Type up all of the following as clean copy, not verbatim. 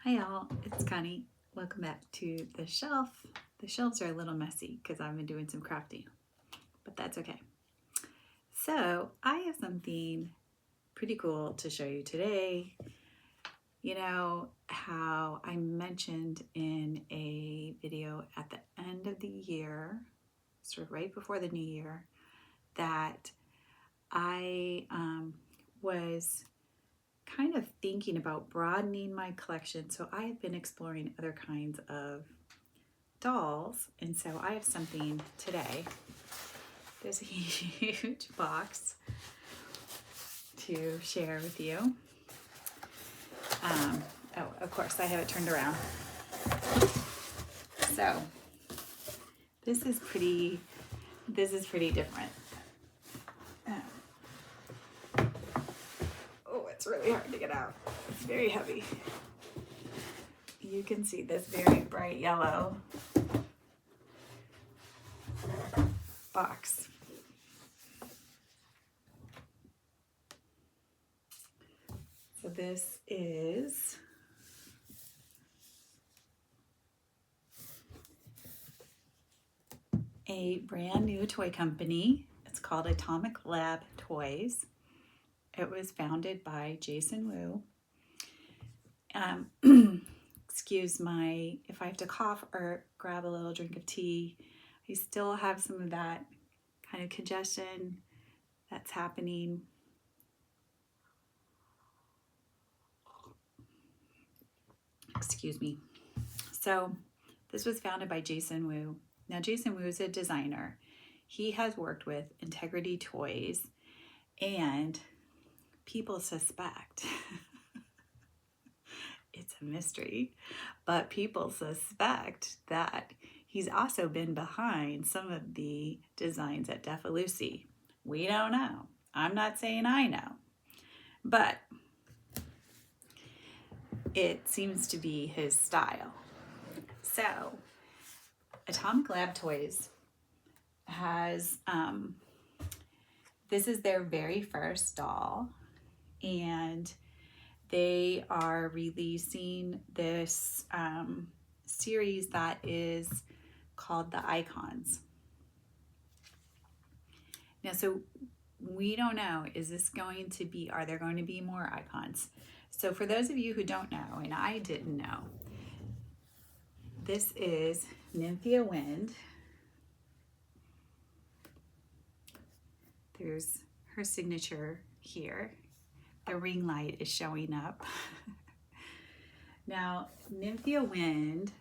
Hi y'all, it's Connie. Welcome back to the shelf. The shelves are a little messy because I've been doing some crafting, but that's okay. So I have something pretty cool to show you today. You know how I mentioned in a video at the end of the year, sort of right before the new year, that I was kind of thinking about broadening my collection. So I have been exploring other kinds of dolls, and so I have something today. There's a huge box to share with you. Oh, of course, I have it turned around. So this is pretty different. It's really hard to get out. It's very heavy. You can see this very bright yellow box. So this is a brand new toy company. It's called Atomic Lab Toys. It was founded by Jason Wu. Excuse if I have to cough or grab a little drink of tea. I still have some of that kind of congestion that's happening. Excuse me. So this was founded by Jason Wu. Now Jason Wu is a designer. He has worked with Integrity Toys, and people suspect it's a mystery, but people suspect that he's also been behind some of the designs at Defalucy. We don't know. I'm not saying I know, but it seems to be his style. So Atomic Lab Toys has, this is their very first doll, and they are releasing this series that is called the Icons. Now, so we don't know, are there going to be more icons? So for those of you who don't know, and I didn't know, this is Nymphia Wind. There's her signature here. The ring light is showing up. Now, Nymphia Wind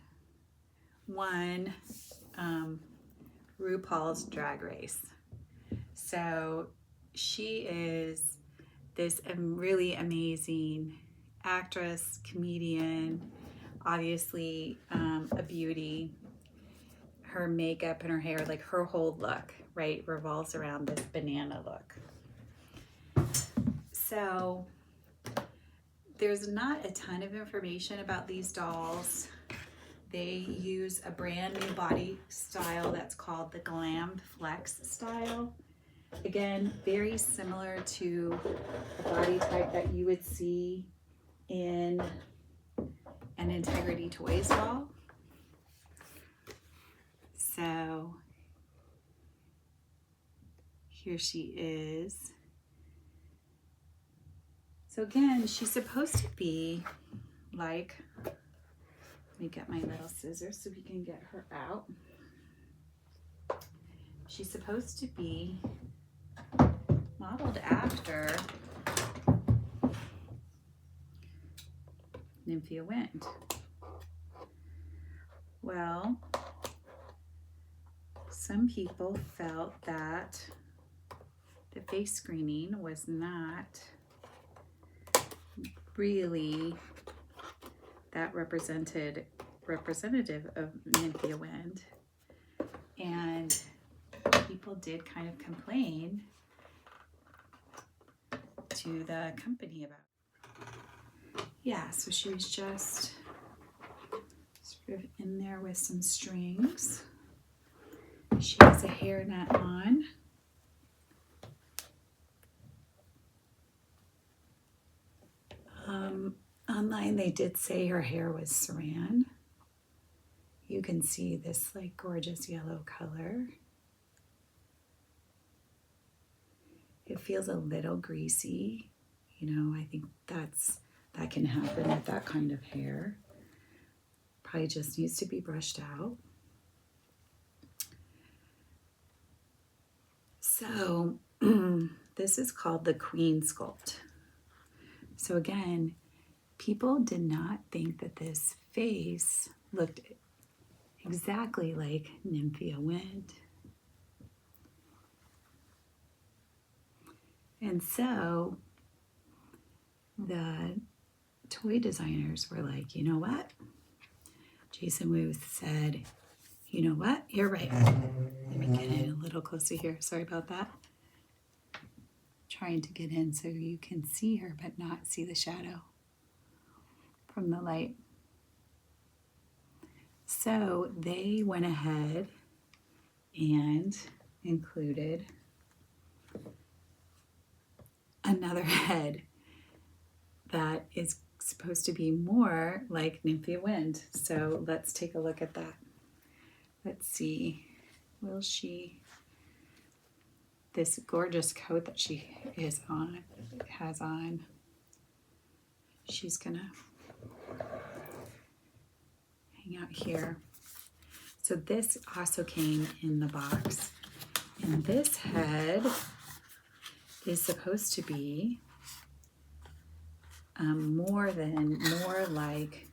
won RuPaul's Drag Race. So she is this really amazing actress, comedian, obviously a beauty. Her makeup and her hair, like her whole look, right, revolves around this banana look. So there's not a ton of information about these dolls. They use a brand new body style that's called the Glam Flex style. Again, very similar to a body type that you would see in an Integrity Toys doll. So here she is. So again, she's supposed to be like, let me get my little scissors so we can get her out. She's supposed to be modeled after Nymphia Wind. Well, some people felt that the face screening was not really that representative of Nymphia Wind, and people did kind of complain to the company about it. Yeah, so she was just sort of in there with some strings. She has a hairnet on. On online they did say her hair was saran. You can see this like gorgeous yellow color. It feels a little greasy. You know, I think that can happen with that kind of hair. Probably just needs to be brushed out. So this is called the Queen Sculpt. So again, people did not think that this face looked exactly like Nymphia Wind. And so the toy designers were like, you know what? Jason Wu said, you know what? You're right. Let me get in a little closer here. Sorry about that. Trying to get in so you can see her but not see the shadow from the light. So they went ahead and included another head that is supposed to be more like Nymphia Wind. So let's take a look at that. Let's see, will she, this gorgeous coat that she has on, she's gonna hang out here. So this also came in the box. And this head is supposed to be more like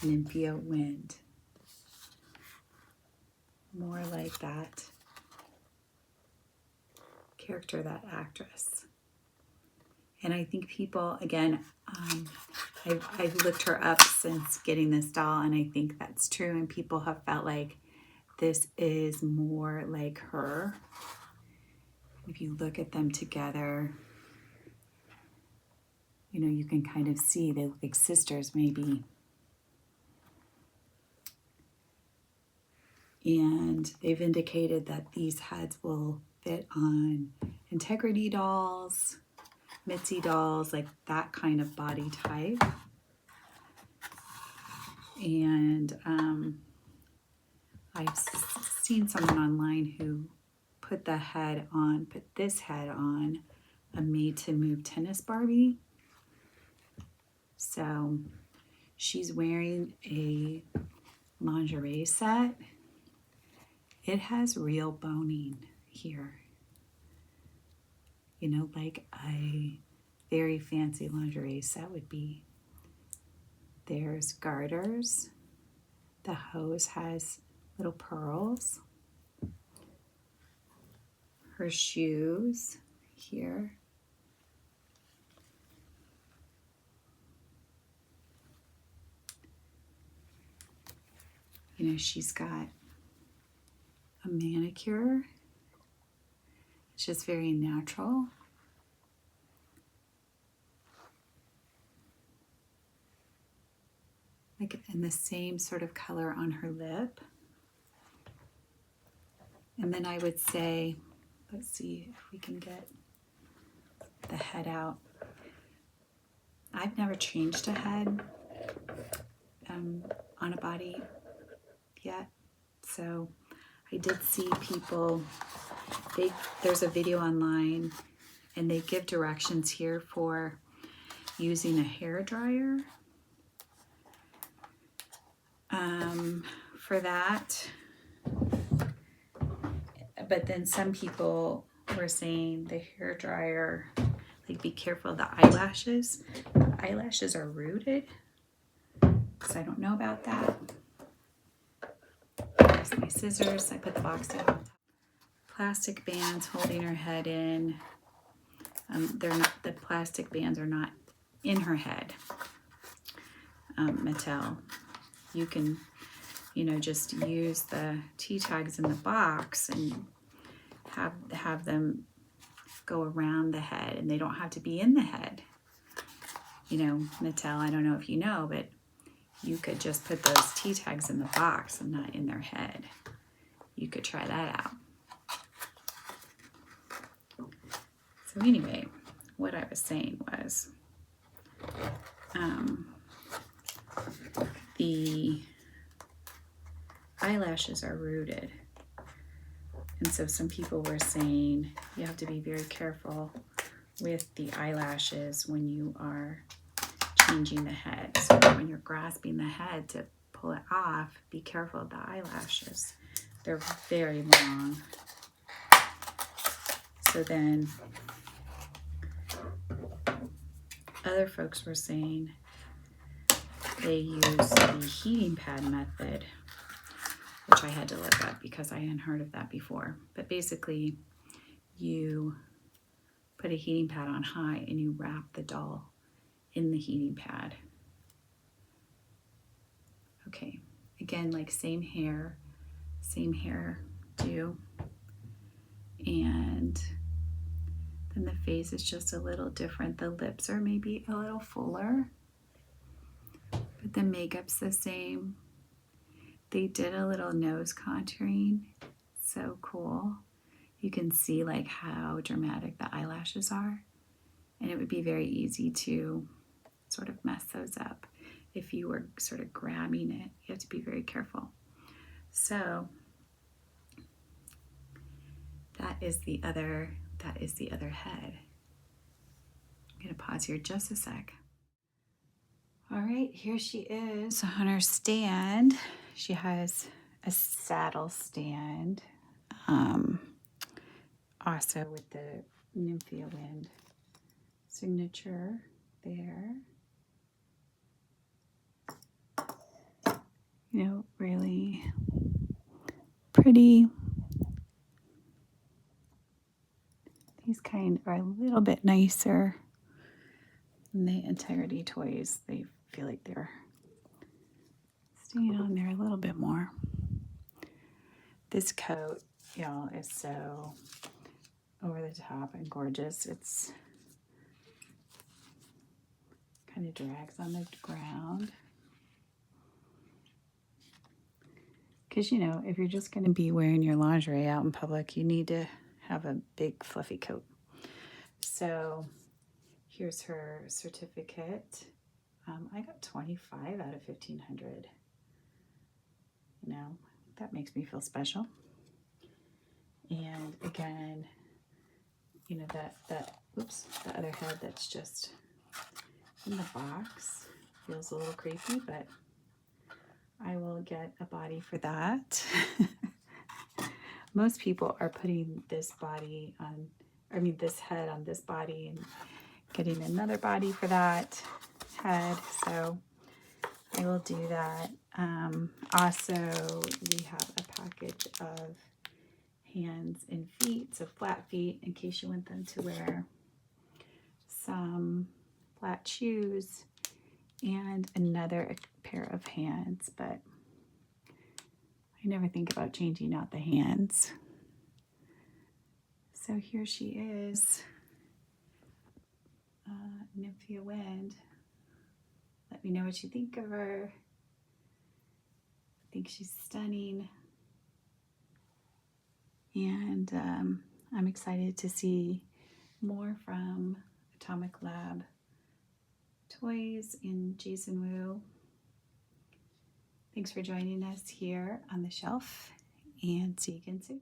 Nymphia Wind. More like that character, that actress. And I think people, again, I've looked her up since getting this doll, and I think that's true. And people have felt like this is more like her. If you look at them together, you know, you can kind of see they look like sisters maybe. And they've indicated that these heads will fit on Integrity dolls, Mitzi dolls, like that kind of body type. And I've seen someone online who put this head on a Made to Move tennis Barbie. So she's wearing a lingerie set. It has real boning here. You know, like a very fancy lingerie set would be. There's garters. The hose has little pearls. Her shoes here. You know, she's got a manicure. It's just very natural. Like in the same sort of color on her lip. And then I would say, let's see if we can get the head out. I've never changed a head on a body yet. So I did see people, there's a video online and they give directions here for using a hair dryer for that. But then some people were saying the hair dryer, like be careful of the eyelashes. The eyelashes are rooted, so I don't know about that. There's my scissors. I put the box down. Plastic bands holding her head in. They're not, the plastic bands are not in her head. Mattel, you can, you know, just use the T-tags in the box and have them go around the head, and they don't have to be in the head. You know, Mattel, I don't know if you know, but you could just put those T-tags in the box and not in their head. You could try that out. So anyway, what I was saying was, the eyelashes are rooted. And so some people were saying you have to be very careful with the eyelashes when you are changing the head. So when you're grasping the head to pull it off, be careful of the eyelashes. They're very long. So then other folks were saying they use the heating pad method, which I had to look up because I hadn't heard of that before. But basically, you put a heating pad on high and you wrap the doll in the heating pad. Okay, again, like same hair do. And then the face is just a little different. The lips are maybe a little fuller, but the makeup's the same. They did a little nose contouring. So cool. You can see like how dramatic the eyelashes are. And it would be very easy to sort of mess those up if you were sort of grabbing it. You have to be very careful. So that is the other head. I'm gonna pause here just a sec. All right, here she is on her stand. She has a saddle stand, also with the Nymphia Wind signature there. You know, really pretty. These kind are a little bit nicer than the Integrity toys. They feel like they're staying on there a little bit more. This coat, y'all, is so over the top and gorgeous. It's kind of drags on the ground. Because, you know, if you're just going to be wearing your lingerie out in public, you need to have a big fluffy coat. So here's her certificate. I got 25 out of 1,500. You know, that makes me feel special. And again, you know, the other head that's just in the box feels a little creepy, but I will get a body for that. Most people are putting this head on this body and getting another body for that head. So I will do that. Also, we have a package of hands and feet, so flat feet in case you want them to wear some flat shoes, and another pair of hands, but I never think about changing out the hands. So here she is, Nymphia Wind. Let me know what you think of her. I think she's stunning. And I'm excited to see more from Atomic Lab Toys and Jason Wu. Thanks for joining us here on the shelf, and see you again soon.